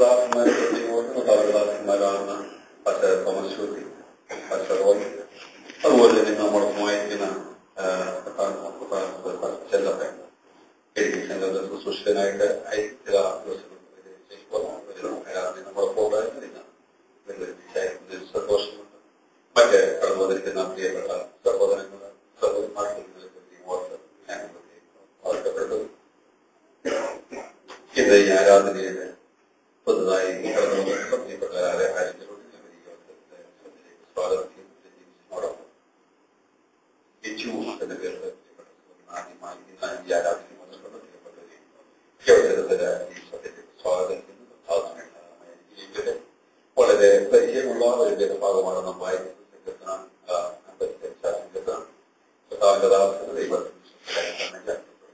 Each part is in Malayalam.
ദാസന്മാരെ ദാസന്മാരാണ് പാസ്റ്റർ തോമസ് ജ്യോതി, പാസ്റ്റർ റോയ്, അതുപോലെ തന്നെ നമ്മളൊപ്പം വായിക്കുന്ന ചെല്ലപ്പൻ എഴുതി സംഘത്തിൽ ശുശ്രൂഷകനായിട്ട് ചില നമ്മളൊപ്പം ഉണ്ടായിരുന്നില്ല. സന്തോഷമുണ്ട്. മറ്റ് കടന്നു വന്നിരിക്കുന്ന പ്രിയപ്പെട്ട സഹോദരങ്ങൾ സഹോദരന്മാർക്ക് ഓർക്കപ്പെട്ടു. ഇന്ന് ഈ ആരാധനയിൽ പുതുതായി കടന്നു വന്നിട്ടുള്ള പ്രിയപ്പെട്ടവരെ സ്വാഗതം ചെയ്യുന്നതോടൊപ്പം യേശു എന്ന പേരിൽ ആദ്യമായി ഈ ആരാധന വന്നിട്ടുള്ള പ്രിയപ്പെട്ടവരെയും ഈ സത്യത്തിൽ സ്വാഗതം ചെയ്യുന്നത് സാധാരണമായ ജീവിതത്തിൽ വളരെ പരിചയമുള്ള ഒരു വേദഭാഗമാണ് നാം വായിക്കുന്നത്.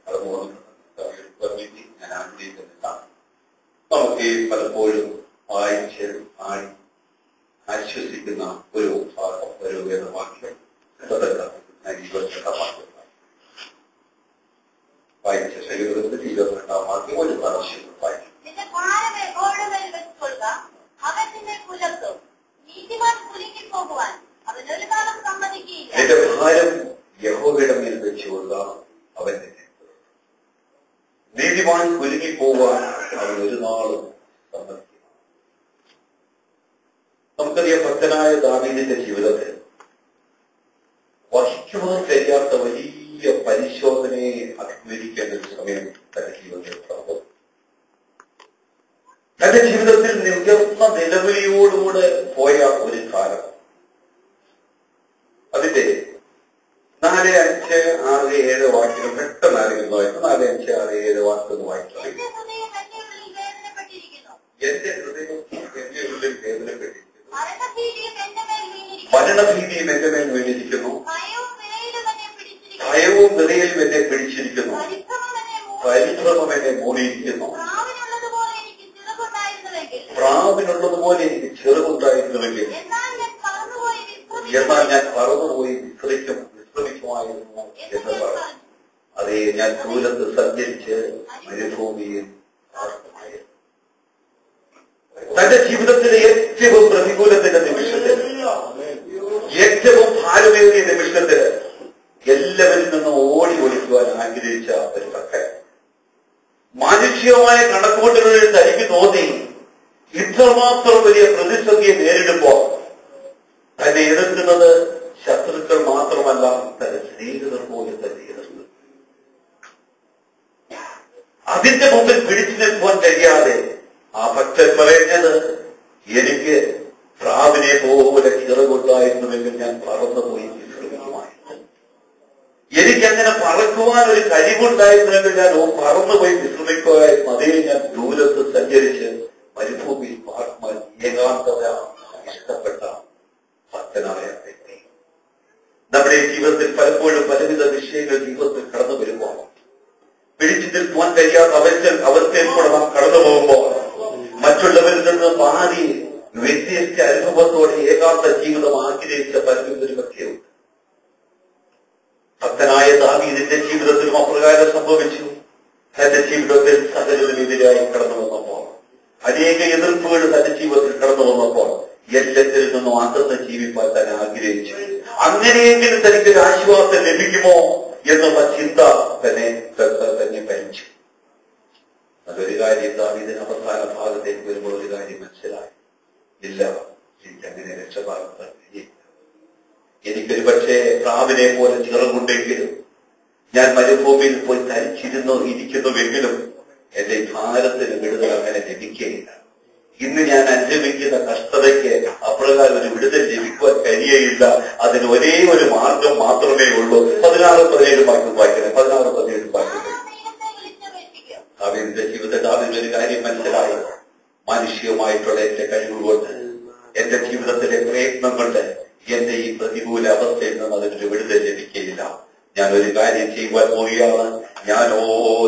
കടന്നു വന്നിട്ടുണ്ട്. ഞാൻ ആഗ്രഹിക്കുന്നതാണ് നമുക്ക് പലപ്പോഴും വായിച്ച് ആശ്വസിക്കുന്ന ഒരു ഭാഗം, ഒരു വേദവാക്യം വായിച്ച ശരീരത്തിൽ 22-ാം വാക്യം ഒരു പ്രാവശ്യം വായിക്കും. എന്റെ ഭാരം യഹോവയുടെ മേൽ വെച്ചുകൊള്ളുക, അവൻ തന്നെ നീതിമാൻ കുലുങ്ങിപ്പോവാൻ അവൻ ഒരു നാളും സമ്മതിക്കും. നമുക്കറിയാം, ഭക്തനായ ദാവീദിന്റെ ജീവിതത്തിൽ വഹിക്കുവാൻ കഴിയാത്ത വലിയ പരിശോധനയെ അഭിമുഖീകരിക്കേണ്ട ഒരു സമയം തന്റെ ജീവിതത്തിൽ ഉണ്ടാകും. തന്റെ ജീവിതത്തിൽ ഉയർന്ന നിലവിളിയോടുകൂടെ പോയ ഒരു കാലം. അതിന്റെ 4, 5, 6, 7 വാക്യങ്ങൾ പെട്ടെന്ന് ആരെങ്കിലും വായിക്കും. 4, 5, 6, 7 വാക്യങ്ങൾ വായിച്ചു. എന്റെ ഹൃദയം എന്റെ ഉള്ളിൽ വേദനപ്പെട്ടിരിക്കുന്നു. മരണഭീതിയും എന്റെ മേൽ വീണിരിക്കുന്നു. ഭയവും വിലയിലും എന്നെ പിടിച്ചിരിക്കുന്നു. പരിഭ്രമം എന്നെ മൂടിയിരിക്കുന്നു. പ്രാവിനുള്ളതുപോലെ എനിക്ക് ചെറുകുണ്ടായിരുന്നുവെങ്കിൽ എന്നാൽ ഞാൻ പറന്നുപോയി വിശ്രമിക്കുമായിരുന്നു എന്ന് പറഞ്ഞു. അതേ, ഞാൻ ദൂരത്ത് സഞ്ചരിച്ച് മരുഭൂമിയിൽ തന്റെ ജീവിതത്തിലെ ഏറ്റവും പ്രതികൂലത്തിന്റെ നിമിഷത്തിൽ, ഏറ്റവും ഭാരമേറിയ നിമിഷത്തിൽ എല്ലാവരിൽ നിന്നും ഓടി ഒളിക്കുവാൻ ആഗ്രഹിച്ച ഒരു ഭക്തൻ. മാനുഷികമായ കണക്കുകൂട്ടലുകളിൽ തനിക്ക് തോന്നി ഇത്രമാത്രം വലിയ പ്രതിസന്ധിയെ നേരിടുമ്പോൾ തന്നെ എതിർക്കുന്നത് ശത്രുക്കൾ മാത്രമല്ല, തന്റെ സ്നേഹിതർ പോലും തന്നെ എതിർക്കുന്നു. അതിന്റെ മുമ്പിൽ പിടിച്ചു നിൽക്കുവാൻ കഴിയാതെ ആ ഭക്തൻ പറയുന്നത്, എനിക്ക് പ്രാവിനെ പോലെ ചിറകുണ്ടായിരുന്നുവെങ്കിൽ ഞാൻ പറന്നുപോയി വിശ്രമിക്കുമായിരുന്നു. എനിക്കങ്ങനെ പറക്കുവാൻ ഒരു കഴിവുണ്ടായിരുന്നുവെങ്കിൽ ഞാൻ പറന്നുപോയി വിശ്രമിക്കുമായിരുന്നു. അതേ, ഞാൻ ദൂരത്ത് സഞ്ചരിച്ച് മരുഭൂമിയിൽ പാർക്കുവാൻ ഏകാന്തത ഇഷ്ടപ്പെട്ട ഭക്തനായ വ്യക്തി. നമ്മുടെ ജീവിതത്തിൽ പലപ്പോഴും പലവിധ വിഷയങ്ങൾ ജീവിതത്തിൽ കടന്നു വരുമ്പോൾ പിടിച്ചു നിൽക്കുവാൻ കഴിയാത്ത അവസ്ഥയിൽ കൂടെ നാം കടന്നു പോകുമ്പോൾ മറ്റുള്ളവരിൽ നിന്ന് മാറി വ്യത്യസ്ത അനുഭവത്തോടെ ഏകാന്ത ജീവിതം ആഗ്രഹിച്ച പലരും ഒരു വ്യക്തിയുണ്ട്. ഭക്തനായ ദാവീദിന്റെ ജീവിതത്തിലും അപ്രകാരം സംഭവിച്ചു. തന്റെ ജീവിതത്തിൽ സകലത്തിനെതിരായി കടന്നു വന്നപ്പോൾ, അനേക എതിർപ്പുകൾ തന്റെ ജീവിതത്തിൽ കടന്നു വന്നപ്പോൾ എല്ലാത്തിൽ നിന്നും അകന്ന് ജീവിപ്പാൻ തന്നെ ആഗ്രഹിച്ചു. അങ്ങനെയെങ്കിലും തനിക്കൊരു ആശ്വാസം ലഭിക്കുമോ എന്നുള്ള ചിന്ത തന്നെ ഭരിച്ചു. അതൊരു കാര്യം ദാവീദിന് അവസാന ഭാഗത്തേക്ക് വരുമ്പോൾ ഒരു കാര്യം മനസ്സിലായി. ഇല്ല, എനിക്കങ്ങനെ രക്ഷഭാഗത്ത് എനിക്കൊരു പക്ഷേ പ്രാവിനെ പോലെ ചിറകുണ്ടെങ്കിലും ഞാൻ മരുഭൂമിയിൽ പോയി ഇരിക്കുന്നുവെങ്കിലും എന്റെ ഭാരത്തിന് വിടുതൽ അങ്ങനെ ലഭിക്കുകയില്ല. ഇന്ന് ഞാൻ അനുഭവിക്കുന്ന കഷ്ടതയ്ക്ക് അപ്രകാരം ഒരു വിടുതൽ ലഭിക്കുവാൻ കഴിയുകയില്ല. അതിന് ഒരേ ഒരു മാർഗം മാത്രമേ ഉള്ളൂ. 16-17 വാക്യം വായിക്കണം. 16-17 വാക്യം. ദാവീദിന്റെ ജീവിതത്തിൽ ദാവീദിന് ഒരു കാര്യം മനസ്സിലായി. മാനുഷികമായിട്ടുള്ള എന്റെ കഴിവുകൊണ്ട്, എന്റെ ജീവിതത്തിലെ പ്രയത്നം കൊണ്ട് എന്റെ ഈ പ്രതികൂല അവസ്ഥയിൽ നിന്ന് അതിനൊരു വിടുതൽ ലഭിക്കുകയില്ല. ഞാൻ ഒരു കാര്യം ചെയ്യുവാൻ പോവുകയാണ്. ഞാനോ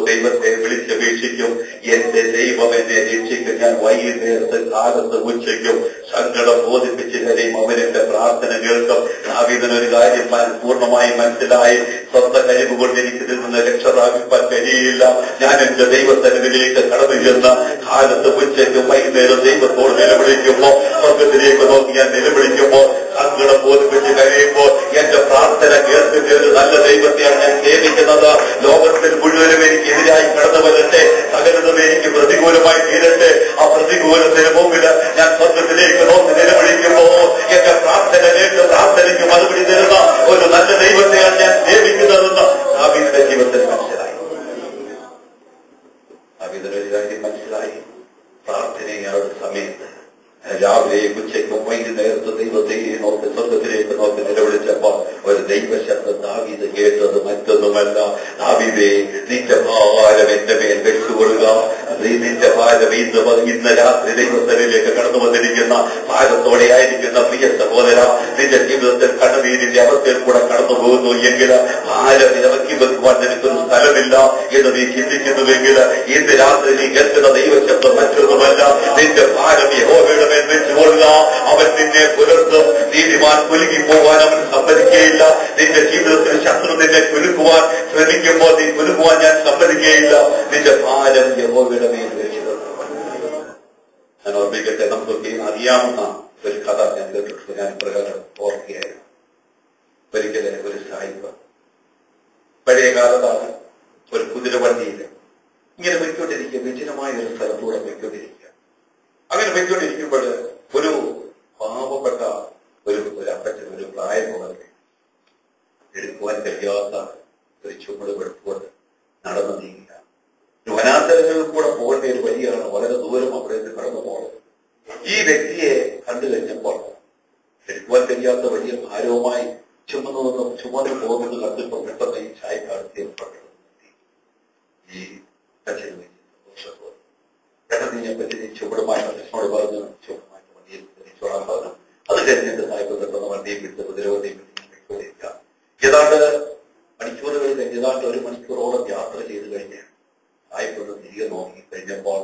ദൈവത്തെ വിളിച്ചപേക്ഷിക്കും. എന്റെ ദൈവം എന്നെ രക്ഷിക്കും. ഞാൻ വൈകുന്നേരത്ത് കാലത്ത് ഉച്ചയ്ക്കും സങ്കടം ബോധിപ്പിച്ച് കരയും. അവരെന്റെ പ്രാർത്ഥന കേൾക്കും. ദാവീദിനൊരു കാര്യം പൂർണ്ണമായി മനസ്സിലായി. സ്വന്തം കഴിവ് കൊണ്ട് എനിക്ക് ഇതിൽ നിന്ന് രക്ഷ പ്രാപിപ്പാൻ കഴിയില്ല. ഞാൻ എന്റെ ദൈവസന്നിധിയിലേക്ക് കടന്നു ചെന്ന കാലത്ത് ഉച്ചയ്ക്കും വൈകുന്നേരം ദൈവത്തോട് നിലവിളിക്കുമ്പോ, സ്വർഗത്തിലേക്ക് നോക്കി ഞാൻ നിലവിളിക്കുമ്പോ, സങ്കടം ബോധിപ്പിച്ച് കഴിയുമ്പോൾ എന്റെ പ്രാർത്ഥന കേൾക്കുന്ന ഒരു നല്ല ദൈവത്തെയാണ് ഞാൻ സേവിക്കുന്നത്. ലോകത്തിൽ മുഴുവനും എനിക്ക് എതിരായി കടന്നു വരട്ടെ, സകലതും എനിക്ക് പ്രതികൂലമായി തീരട്ടെ, ആ പ്രതികൂലത്തിന് മുമ്പിൽ ഞാൻ സ്വർഗത്തിലേക്ക് നോക്കി നിലവിളിക്കുമ്പോ എന്റെ പ്രാർത്ഥന കേട്ട് പ്രാർത്ഥനയ്ക്ക് മറുപടി തരുന്ന ഒരു നല്ല ദൈവത്തെയാണ് ഞാൻ സേവിക്കുന്നതെന്ന് ദാവീദിന്റെ ജീവിതത്തിൽ മനസ്സിലായി. ദാവീദിനൊരു കാര്യം മനസ്സിലായി. പ്രാർത്ഥനയുടെ സമയത്ത് രാവിലെയും ഉച്ചയ്ക്കും വൈകുന്നേരത്ത് ദൈവത്തെ നോക്കി സ്വർഗത്തിലേക്ക് നോക്കി നിലവിളിച്ചപ്പോൾ ഒരു ദൈവശബ്ദം ദാവീദ് കേട്ടത് മറ്റൊന്നുമല്ല. ദാവീദേ, നിന്റെ ഭാരം എന്റെ മേൽ വെച്ചുകൊള്ളുക. നിന്റെ ഭാരം ഇന്ന് രാത്രി ദൈവസ്ഥലിലേക്ക് കടന്നു വന്നിരിക്കുന്ന ഭാരത്തോടെ ആയിരിക്കുന്ന പ്രിയ സഹോദര, നിന്റെ ജീവിതത്തിൽ കണ്ണുനീരിന്റെ അവസ്ഥയിൽ കൂടെ കടന്നു പോകുന്നു എങ്കിൽ ഭാരം ഇറക്കി വെക്കുവാൻ നിനക്കൊരു സ്ഥലമില്ല എന്ന് നീ ചിന്തിക്കുന്നുവെങ്കിൽ ഇന്ന് രാത്രി നീ കേൾക്കുന്ന ദൈവശബ്ദം മറ്റൊന്നുമല്ല. നിന്റെ ഭാരം യഹോവയുടെ മേൽ വെച്ചുകൊള്ളുക. അവൻ നിന്നെ പുലർത്തും. നീതിമാൻ കുലുങ്ങിപ്പോവാൻ അവൻ സമ്മതിക്കുകയില്ല. നിന്റെ ജീവിതത്തിൽ ശത്രു നിന്നെ കുലുക്കുവാൻ ശ്രമിക്കുമ്പോൾ നീ കുലുക്കുവാൻ ഞാൻ സമ്മതിക്കുകയില്ല. നിന്റെ ഭാരം യഹോവയുടെ മേൽ വെച്ചു. ഞാൻ ഓർമ്മിക്കട്ടെ, നമുക്കൊക്കെ അറിയാവുന്ന ഒരു കഥ ഞാൻ കേട്ടിട്ടുണ്ട്. ഞാൻ പ്രകാരം ഓർക്കുകയായിരുന്നു. ഒരിക്കലെ ഒരു സായിപ്പ് പഴയ കാലത്താണ് ഒരു കുതിരവണ്ടിയിൽ ഇങ്ങനെ പോയിക്കൊണ്ടിരിക്കുക, വിജനമായ ഒരു സ്ഥലത്തൂടെ പോയിക്കൊണ്ടിരിക്കുക. അങ്ങനെ പോയിക്കൊണ്ടിരിക്കുമ്പോൾ ഒരു പാവപ്പെട്ട ഒരു അപ്പച്ചൻ, ഒരു പ്രായമുള്ളവരെ എടുക്കുവാൻ കഴിയാത്ത ഒരു ചുമട് എടുത്തുകൊണ്ട് നടന്നു നീങ്ങുക. വനാന്തരങ്ങളിൽ കൂടെ പോകേണ്ട ഒരു വഴിയാണ്, വളരെ ദൂരം അവിടെ നിന്ന് കടന്നു പോകുന്നത്. ഈ വ്യക്തിയെ കണ്ടു കഴിഞ്ഞപ്പോൾ എടുക്കുവാൻ കഴിയാത്ത വലിയ ഭാരവുമായി ചുമന്നു പോകുന്നത് കണ്ടിപ്പോൾ പെട്ടെന്ന് ഈ ചായക്കാലത്തെ ഈ അച്ഛന് സന്തോഷത്തോടെ പെട്ടെന്ന് ഞാൻ പറ്റി ചുവടുമായി അച്ഛനോട് പറഞ്ഞു, ചുവടുമായിട്ട് വണ്ടിയിൽ തിരിച്ചോളാൻ പറഞ്ഞു. അത് കഴിഞ്ഞിട്ട് സായിപ്പ് പെട്ടെന്ന് വണ്ടിയും വിട്ട് കുതിരവണ്ടിയും വിട്ട് ഏതാണ്ട് മണിക്കൂറുകൾ കഴിഞ്ഞ് ഏതാണ്ട് 1 മണിക്കൂറോളം യാത്ര ചെയ്ത് കഴിഞ്ഞ് സായിപ്പൊന്ന് തിരികെ നോക്കി കഴിഞ്ഞപ്പോൾ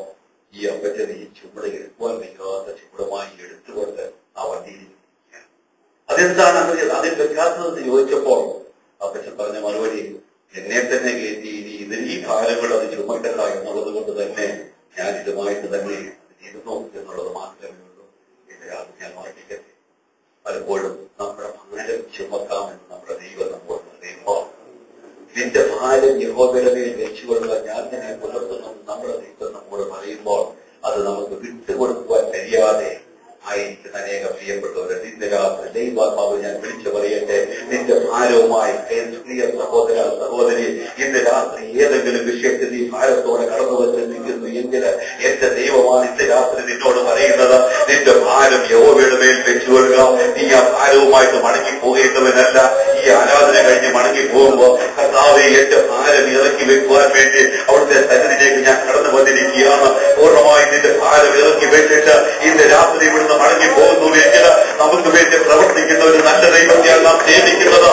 ഈ അപ്പച്ചൻ ഈ ചുവട് എടുക്കുവാൻ കഴിയാത്ത ചുവടുമായി എടുത്തുകൊണ്ട് ആ വണ്ടിയിൽ അതെന്താണ് അതിൽ വെക്കാത്തതെന്ന് ചോദിച്ചപ്പോൾ അപ്പച്ചൻ പറഞ്ഞ മറുപടി, എന്നെ തന്നെ കയറ്റി ഇനി ഈ ഭാരങ്ങൾ അത് ചുമക്കണ്ട എന്നുള്ളത് കൊണ്ട് തന്നെ ഞാൻ ഇതുമായിട്ട് തന്നെ ഇരുന്നു എന്നുള്ളത് മാത്രമേ ഉള്ളൂ. എന്റെ രാത്രി ഞാൻ ഓർമ്മിക്കട്ടെ, പലപ്പോഴും നമ്മുടെ ഭാരം ചുമക്കാമെന്ന് നമ്മുടെ ദൈവം നമ്മോട് പറയുമ്പോൾ നിന്റെ ഭാരം യഹോവയുടെ മേൽ വെച്ചുകൊള്ളുക, ഞാൻ തന്നെ പുലർത്തുന്നു നമ്മുടെ ദൈവം നമ്മോട് പറയുമ്പോൾ അത് നമുക്ക് വിട്ടുകൊടുക്കുവാൻ കഴിയാതെ ആയിരിക്കുന്ന അനേക പ്രിയപ്പെട്ടവരെ നിന്റെ രാത്രി ദൈവാത്മാവ് ഞാൻ വിളിച്ചു പറയട്ടെ, നിന്റെ ഭാരവുമായി പ്രിയ സഹോദര സഹോദരി, ഇന്ന് രാത്രി ഏതെങ്കിലും വിഷയത്തിൽ നീ ഭാരത്തോടെ കടന്നു വന്നിരിക്കുന്നു എങ്കിൽ എന്റെ ദൈവമാണ് ഇന്ന് രാത്രി നിന്നോട് പറയുന്നത്, നിന്റെ ഭാരം യഹോവയുടെ മേൽ വെച്ചുകൊള്ളുക. നീ ആ ഭാരവുമായിട്ട് മടങ്ങി പോകേണ്ടവനല്ല. ഈ ആരാധന കഴിഞ്ഞ് മടങ്ങി പോകുമ്പോ കർത്താവേ, എന്റെ ഭാരം ഇറക്കി വെക്കുവാൻ വേണ്ടി അവിടുത്തെ സന്നിധിയിലേക്ക് ഞാൻ കടന്നു വന്നിരിക്കുകയാണ്. പൂർണ്ണമായി നിന്റെ ഭാരം ഇറക്കി വെച്ചിട്ട് ഇന്ന് രാത്രി ഇവിടുന്ന് മടങ്ങി പോകുന്നുവെങ്കിൽ നമുക്ക് വേണ്ടി പ്രവർത്തിക്കുന്ന ഒരു നല്ല ദൈവത്തെയാണ് നാം സേവിക്കുന്നത്.